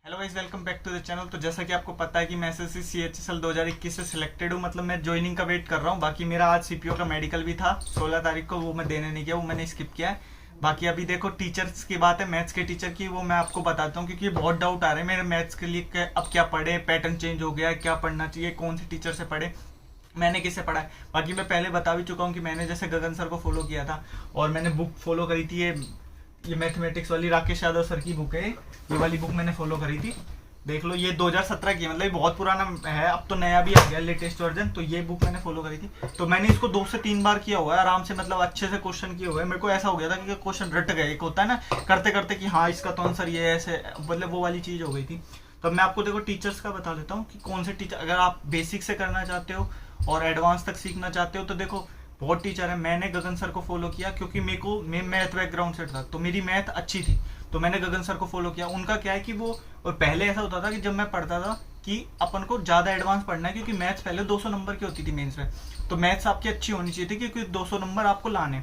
Hello guys, welcome back to the channel. तो जैसा कि आपको पता है कि मैं एसएससी सीएचएसएल 2021 से सिलेक्टेड हूँ, मतलब मैं ज्वाइनिंग का वेट कर रहा हूँ। बाकी मेरा आज सीपीओ का मेडिकल भी था 16 तारीख को, वो मैं देने नहीं गया, वो मैंने स्किप किया है। बाकी अभी देखो टीचर्स की बात है, मैथ्स के टीचर की, वो मैं आपको बताता हूँ क्योंकि बहुत डाउट आ रहे हैं मेरे मैथ्स के लिए अब क्या पढ़े, पैटर्न चेंज हो गया है, क्या पढ़ना चाहिए, कौन से टीचर से पढ़े, मैंने किससे पढ़ा है। बाकी मैं पहले बता भी चुका हूँ कि मैंने जैसे गगन सर को फॉलो किया था और मैंने बुक फॉलो करी थी, ये मैथमेटिक्स वाली राकेश यादव सर की बुक है, ये वाली बुक मैंने फॉलो करी थी। देख लो, ये 2017 की, मतलब ये बहुत पुराना है, अब तो नया भी आ गया लेटेस्ट वर्जन। तो ये बुक मैंने फॉलो करी थी, तो मैंने इसको 2 से 3 बार किया हुआ है आराम से, मतलब अच्छे से क्वेश्चन किए हुए हैं। मेरे को ऐसा हो गया था कि क्वेश्चन रट गए, एक होता है ना करते करते कि हाँ इसका तो आंसर ये है, ऐसे मतलब वो वाली चीज हो गई थी। तो मैं आपको देखो टीचर्स का बता देता हूँ कि कौन से टीचर, अगर आप बेसिक से करना चाहते हो और एडवांस तक सीखना चाहते हो तो देखो बहुत टीचर है। मैंने गगन सर को फॉलो किया क्योंकि मैं मैथ बैकग्राउंड से था, तो मेरी मैथ अच्छी थी, तो मैंने गगन सर को फॉलो किया। उनका क्या है कि वो, और पहले ऐसा होता था कि जब मैं पढ़ता था कि अपन को ज्यादा एडवांस पढ़ना है क्योंकि मैथ्स पहले 200 नंबर की होती थी मेंस में, तो मैथ्स आपकी अच्छी होनी चाहिए थी क्योंकि 200 नंबर आपको लाने।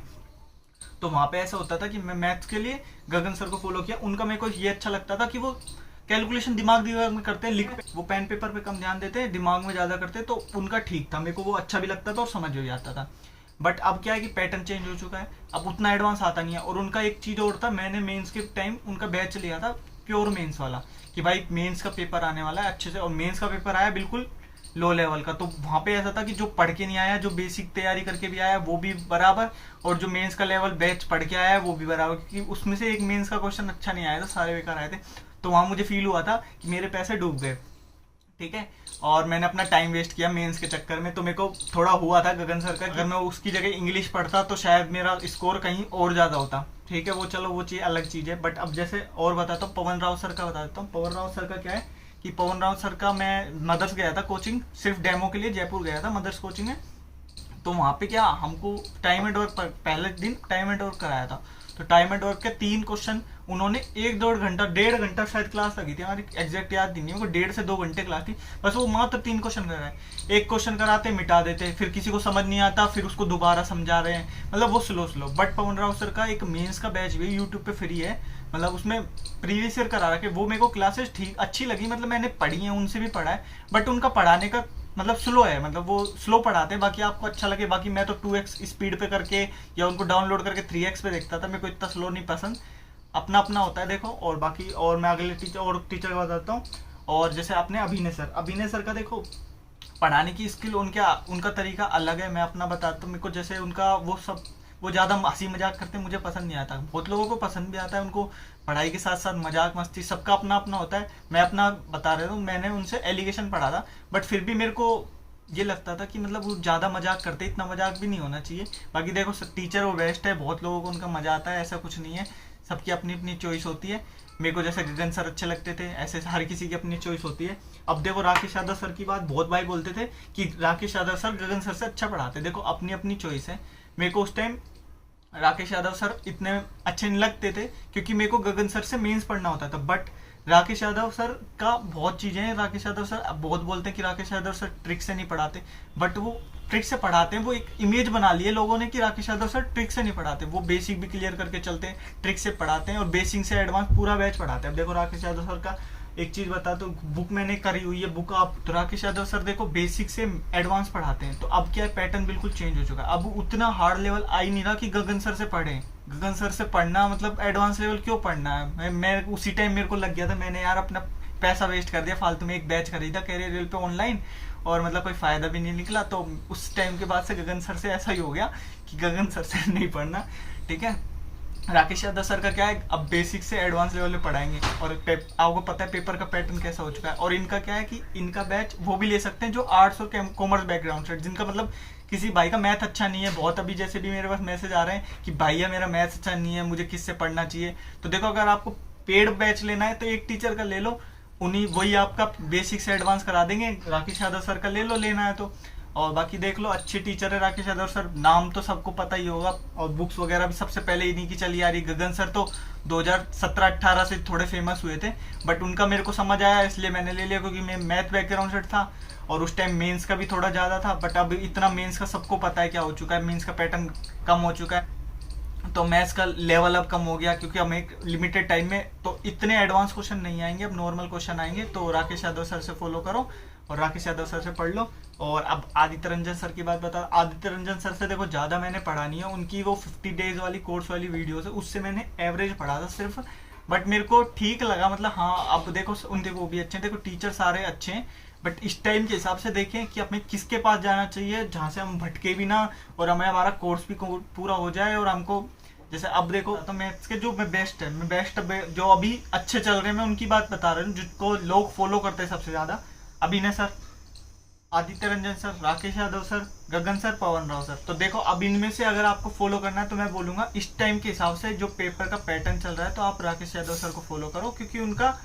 तो वहां पे ऐसा होता था कि मैं मैथ्स के लिए गगन सर को फॉलो किया। उनका मेरे को ये अच्छा लगता था कि वो कैलकुलेशन दिमाग दिमाग में करते हैं, लिख वो पेन पेपर पे कम ध्यान देते हैं, दिमाग में ज्यादा करते हैं, तो उनका ठीक था, मेरे को वो अच्छा भी लगता था और समझ भी आता था। बट अब क्या है कि पैटर्न चेंज हो चुका है, अब उतना एडवांस आता नहीं है। और उनका एक चीज और था, मैंने मेंस के टाइम उनका बैच लिया था प्योर मेंस वाला, कि भाई मेंस का पेपर आने वाला है अच्छे से, और मेंस का पेपर आया बिल्कुल लो लेवल का। तो वहां पे ऐसा था कि जो पढ़ के नहीं आया, जो बेसिक तैयारी करके भी आया वो भी बराबर, और जो मेंस का लेवल बैच पढ़ के आया है वो भी बराबर, क्योंकि उसमें से एक मेंस का क्वेश्चन अच्छा नहीं आया था, सारे बेकार आए थे। तो वहां मुझे फील हुआ था कि मेरे पैसे डूब गए, ठीक है, और मैंने अपना टाइम वेस्ट किया मेंस के चक्कर में। तो मेरे को थोड़ा हुआ था गगन सर का, अगर मैं उसकी जगह इंग्लिश पढ़ता तो शायद मेरा स्कोर कहीं और ज्यादा होता, ठीक है, वो चलो वो चीज अलग चीज है। बट अब जैसे और बताता हूँ, पवन राव सर का बता देता हूँ। पवन राव सर का क्या है कि पवन राव सर का, मैं मदर्स गया था कोचिंग, सिर्फ डेमो के लिए जयपुर गया था मदर्स कोचिंग में। तो वहां पे क्या, हमको टाइम एंड वर्क पहले दिन टाइम एंड वर्क कराया था। तो टाइम एंड वर्क के 3 क्वेश्चन उन्होंने 1-1.5 घंटा, 1.5 घंटा शायद क्लास लगी थी हमारी, एग्जैक्ट याद नहीं है, 1.5 से 2 घंटे क्लास थी, बस वो मात्र 3 क्वेश्चन कराए। एक क्वेश्चन कराते मिटा देते, फिर किसी को समझ नहीं आता फिर उसको दोबारा समझा रहे हैं, मतलब वो slow slow. But Pawan Rao sir का एक मेंस का बैच भी यूट्यूब पे फ्री है, मतलब उसमें प्रीवियस ईयर करा रखे, वो मेरे को क्लासेस ठीक अच्छी लगी, मतलब मैंने पढ़ी है, उनसे भी पढ़ा है। बट उनका पढ़ाने का मतलब स्लो है, मतलब वो स्लो पढ़ाते हैं, बाकी आपको अच्छा लगे। बाकी मैं तो 2x स्पीड पे करके या उनको डाउनलोड करके 3x पे देखता था, मेरे को इतना स्लो नहीं पसंद, अपना अपना होता है देखो। और बाकी और मैं अगले टीचर का बताता हूँ। और जैसे आपने अभिनय सर का देखो, पढ़ाने की स्किल उनका तरीका अलग है। मैं अपना बताता हूँ, मेरे को जैसे उनका वो ज्यादा हंसी मजाक करते हैं, मुझे पसंद नहीं आता। बहुत लोगों को पसंद भी आता है, उनको पढ़ाई के साथ साथ मजाक मस्ती सबका अपना अपना होता है। मैं अपना बता रहा हूँ, मैंने उनसे एलिगेशन पढ़ा था, बट फिर भी मेरे को ये लगता था कि मतलब वो ज्यादा मजाक करते, इतना मजाक भी नहीं होना चाहिए। बाकी देखो टीचर वो बेस्ट है, बहुत लोगों को उनका मजा आता है, ऐसा कुछ नहीं है, सबकी अपनी अपनी चॉइस होती है। मेरे को जैसे गगन सर अच्छे लगते थे, ऐसे हर किसी की अपनी चॉइस होती है। अब देखो राकेश यादव सर की बात, बहुत भाई बोलते थे कि राकेश यादव सर गगन सर से अच्छा पढ़ाते, देखो अपनी अपनी चॉइस है। मेरे को उस टाइम राकेश यादव सर इतने अच्छे नहीं लगते थे क्योंकि मेरे को गगन सर से मेंस पढ़ना होता था। बट राकेश यादव सर का बहुत चीजें हैं, राकेश यादव सर अब बहुत बोलते हैं कि राकेश यादव सर ट्रिक से नहीं पढ़ाते, बट वो ट्रिक से पढ़ाते हैं। वो एक इमेज बना ली है लोगों ने कि राकेश यादव सर ट्रिक से नहीं पढ़ाते, वो बेसिक भी क्लियर करके चलते हैं, ट्रिक से पढ़ाते हैं और बेसिक से एडवांस पूरा बैच पढ़ाते हैं। अब देखो राकेश यादव सर का एक चीज बता, तो बुक मैंने करी हुई है, बुक आप तो राकेश यादव सर देखो बेसिक से एडवांस पढ़ाते हैं। तो अब क्या है, पैटर्न बिल्कुल चेंज हो चुका है, अब उतना हार्ड लेवल आ ही नहीं रहा कि गगन सर से पढ़े। गगन सर से पढ़ना मतलब एडवांस लेवल क्यों पढ़ना है। मैं उसी टाइम मेरे को लग गया था, मैंने यार अपना पैसा वेस्ट कर दिया फालतू में, एक बैच खरीदा कैरियर रेल पे ऑनलाइन, और मतलब कोई फायदा भी नहीं निकला। तो उस टाइम के बाद से गगन सर से ऐसा ही हो गया कि गगन सर से नहीं पढ़ना, ठीक है। राकेश यादव सर का क्या है, अब बेसिक से एडवांस लेवल में पढ़ाएंगे, और आपको पता है पेपर का पैटर्न कैसा हो चुका है। और इनका क्या है कि इनका बैच वो भी ले सकते हैं जो आर्ट्स और कॉमर्स बैकग्राउंड से, जिनका मतलब किसी भाई का मैथ अच्छा नहीं है, बहुत अभी जैसे भी मेरे पास मैसेज आ रहे हैं कि भैया मेरा मैथ अच्छा नहीं है, मुझे किससे पढ़ना चाहिए। तो देखो अगर आपको पेड बैच लेना है तो एक टीचर का ले लो, उन्हीं वही आपका बेसिक से एडवांस करा देंगे। राकेश यादव सर का ले लो लेना है तो। और बाकी देख लो अच्छे टीचर है राकेश यादव सर, नाम तो सबको पता ही होगा, और बुक्स वगैरह भी सबसे पहले इन्हीं की चली आ रही। गगन सर तो 2017-18 से थोड़े फेमस हुए थे, बट उनका मेरे को समझ आया इसलिए मैंने ले लिया, क्योंकि मैं मैथ बैकग्राउंड से था और उस टाइम मेंस का भी थोड़ा ज्यादा था। बट अब इतना मेंस का सबको पता है क्या हो चुका है, मेंस का पैटर्न कम हो चुका है। तो तो मैथ्स का लेवल अब कम हो गया क्योंकि हम एक लिमिटेड टाइम में, तो इतने एडवांस क्वेश्चन नहीं आएंगे, अब नॉर्मल क्वेश्चन आएंगे। तो राकेश यादव सर से फॉलो करो और राकेश यादव सर से पढ़ लो। और अब आदित्य रंजन सर की बात बता, आदित्य रंजन सर से देखो ज़्यादा मैंने पढ़ा नहीं है, उनकी वो 50 डेज वाली कोर्स वाली वीडियोस है, उससे मैंने एवरेज पढ़ा था सिर्फ, बट मेरे को ठीक लगा। मतलब हाँ, अब देखो उनके वो भी अच्छे हैं, देखो टीचर सारे अच्छे हैं, बट इस टाइम के हिसाब से देखें कि हमें किसके पास जाना चाहिए जहाँ से हम भटके भी ना और हमें हमारा कोर्स भी पूरा हो जाए। और हमको जैसे अब देखो तो मैथ्स के जो बेस्ट है, जो अभी अच्छे चल रहे हैं, मैं उनकी बात बता रहा हूँ जिनको लोग फॉलो करते हैं सबसे ज़्यादा। Abhinay sir, Aditya Ranjan sir, Rakesh Yadav sir, Gagan sir, Pawan Rao sir. तो देखो अब इनमें से अगर आपको फॉलो करना है तो मैं बोलूँगा इस टाइम के हिसाब से जो पेपर का पैटर्न चल रहा है तो आप राकेश यादव सर को फॉलो करो, क्योंकि उनका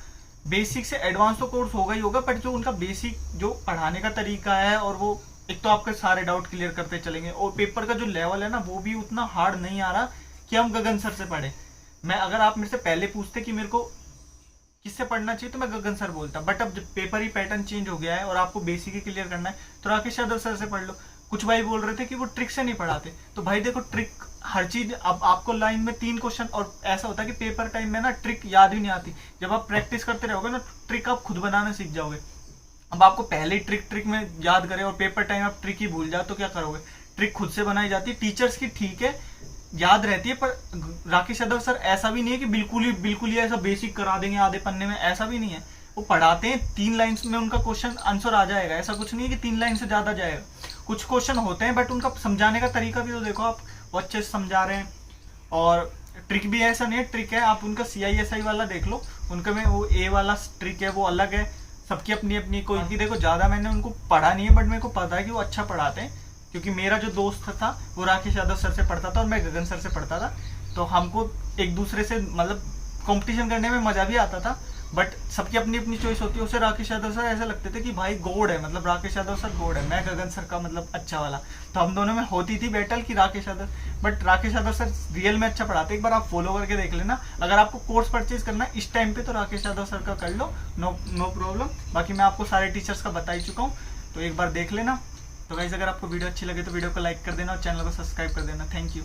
बेसिक से एडवांस तो कोर्स होगा ही होगा, बट जो उनका बेसिक जो पढ़ाने का तरीका है, और वो एक तो आपके सारे डाउट क्लियर करते चलेंगे, और पेपर का जो लेवल है ना वो भी उतना हार्ड नहीं आ रहा कि हम गगन सर से पढ़े। मैं अगर आप मेरे से पहले पूछते कि मेरे को किससे पढ़ना चाहिए तो मैं गगन सर बोलता, बट अब जब पेपर ही पैटर्न चेंज हो गया है और आपको बेसिक ही क्लियर करना है तो राकेश यादव सर से पढ़ लो। कुछ भाई बोल रहे थे कि वो ट्रिक से नहीं पढ़ाते, तो भाई देखो ट्रिक हर चीज, अब आपको लाइन में 3 क्वेश्चन, और ऐसा होता है कि पेपर टाइम में ना ट्रिक याद ही नहीं आती, जब आप प्रैक्टिस करते रहोगे ना ट्रिक आप खुद बनाना सीख जाओगे। अब आपको पहले ही ट्रिक में याद करें और पेपर टाइम आप ट्रिक ही भूल जाओ तो क्या करोगे। ट्रिक खुद से बनाई जाती है, टीचर्स की ठीक है याद रहती है, पर राकेश यादव सर ऐसा भी नहीं है कि बिल्कुल ही ऐसा बेसिक करा देंगे आधे पन्ने में, ऐसा भी नहीं है। वो पढ़ाते हैं 3 लाइन्स में उनका क्वेश्चन आंसर आ जाएगा, ऐसा कुछ नहीं है कि 3 लाइन से ज्यादा जाएगा। कुछ क्वेश्चन होते हैं बट उनका समझाने का तरीका भी तो देखो आप, वो अच्छे से समझा रहे हैं। और ट्रिक भी ऐसा नहीं है, ट्रिक है आप उनका CISI वाला देख लो, उनका में वो A वाला ट्रिक है वो अलग है, सबकी अपनी अपनी। कोई की देखो ज्यादा मैंने उनको पढ़ा नहीं है, बट मेरे को पता है कि वो अच्छा पढ़ाते हैं, क्योंकि मेरा जो दोस्त था वो राकेश यादव सर से पढ़ता था और मैं गगन सर से पढ़ता था, तो हमको एक दूसरे से मतलब कंपटीशन करने में मजा भी आता था। बट सबकी अपनी अपनी चॉइस होती है। उसे राकेश यादव सर ऐसे लगते थे कि भाई गॉड है, मतलब राकेश यादव सर गॉड है, मैं गगन सर का मतलब अच्छा वाला। तो हम दोनों में होती थी बैटल कि Rakesh Yadav, but Rakesh Yadav sir real में अच्छा पढ़ाते। एक बार आप फॉलो करके देख लेना, अगर आपको कोर्स परचेज करना है इस टाइम पे तो राकेश यादव सर का कर लो, नो प्रॉब्लम। बाकी मैं आपको सारे टीचर्स का बता ही चुका हूँ, तो एक बार देख लेना। तो गाइस अगर आपको वीडियो अच्छी लगे तो वीडियो को लाइक कर देना और चैनल को सब्सक्राइब कर देना। Thank you.